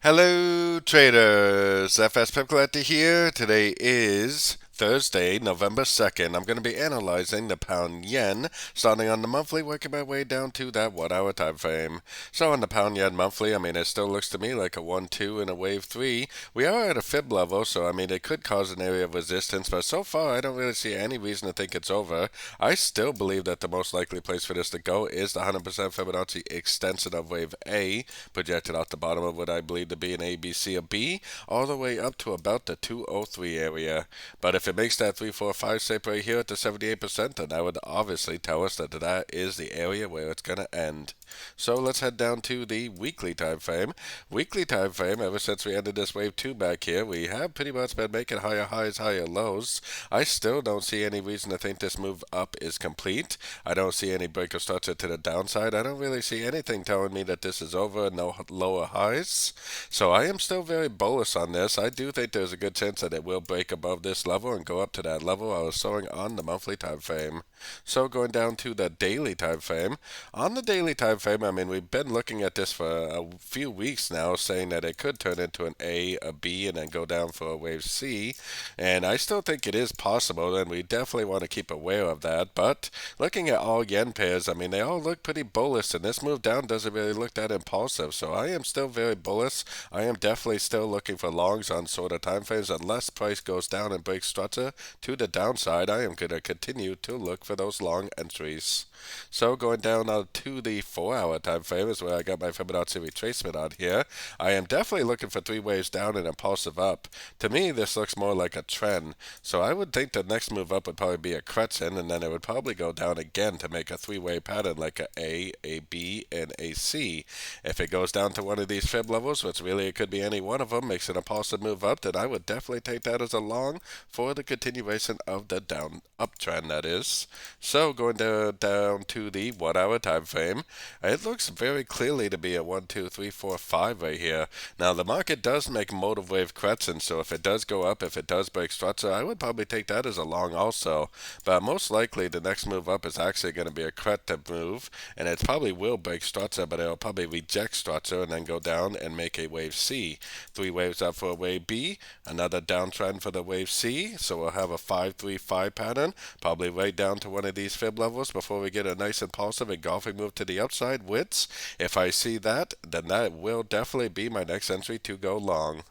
Hello traders, FX Pip Collector here. Today is Thursday, November 2nd. I'm going to be analyzing the pound yen, starting on the monthly, working my way down to that 1 hour time frame. So on the pound yen monthly, it still looks to me like a 1-2 and a wave 3. We are at a fib level, so it could cause an area of resistance, but so far I don't really see any reason to think it's over. I still believe that the most likely place for this to go is the 100% Fibonacci extension of wave A, projected out the bottom of what I believe to be an A, B, C, or B, all the way up to about the 203 area. But if it makes that 3, 4, 5 shape right here at the 78%, then that would obviously tell us that that is the area where it's going to end. So let's head down to the weekly time frame. Weekly time frame, ever since we ended this wave 2 back here, we have pretty much been making higher highs, higher lows. I still don't see any reason to think this move up is complete. I don't see any break or structure to the downside. I don't really see anything telling me that this is over, no lower highs. So I am still very bullish on this. I do think there's a good chance that it will break above this level and go up to that level I was showing on the monthly time frame. So going down to the daily time frame. On the daily time frame, we've been looking at this for a few weeks now, saying that it could turn into an A, a B, and then go down for a wave C. And I still think it is possible, and we definitely want to keep aware of that. But looking at all yen pairs, they all look pretty bullish, and this move down doesn't really look that impulsive. So I am still very bullish. I am definitely still looking for longs on shorter time frames. Unless price goes down and breaks structure to the downside, I am going to continue to look for those long entries. So going down to the 4 hour time frame is where I got my Fibonacci retracement on here. I am definitely looking for 3 waves down and impulsive up. To me, this looks more like a trend. So I would think the next move up would probably be a correction, and then it would probably go down again to make a 3-wave pattern like a B, and a C. If it goes down to one of these fib levels, which really it could be any one of them, makes an impulsive move up, then I would definitely take that as a long for the continuation of the down uptrend, that is. So going down to the 1 hour time frame, it looks very clearly to be a 1, 2, 3, 4, 5 right here. Now the market does make motive wave corrections, so if it does go up, if it does break structure, I would probably take that as a long also. But most likely the next move up is actually going to be a corrective move, and it probably will break structure, but it'll probably reject structure and then go down and make a wave C. 3 waves up for a wave B, another downtrend for the wave C, so we'll have a 5-3-5 pattern, probably right down to one of these fib levels before we get a nice impulsive engulfing move to the upside, which, if I see that, then that will definitely be my next entry to go long.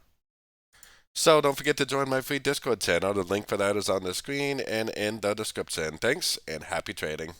So don't forget to join my free Discord channel. The link for that is on the screen and in the description. Thanks, and happy trading.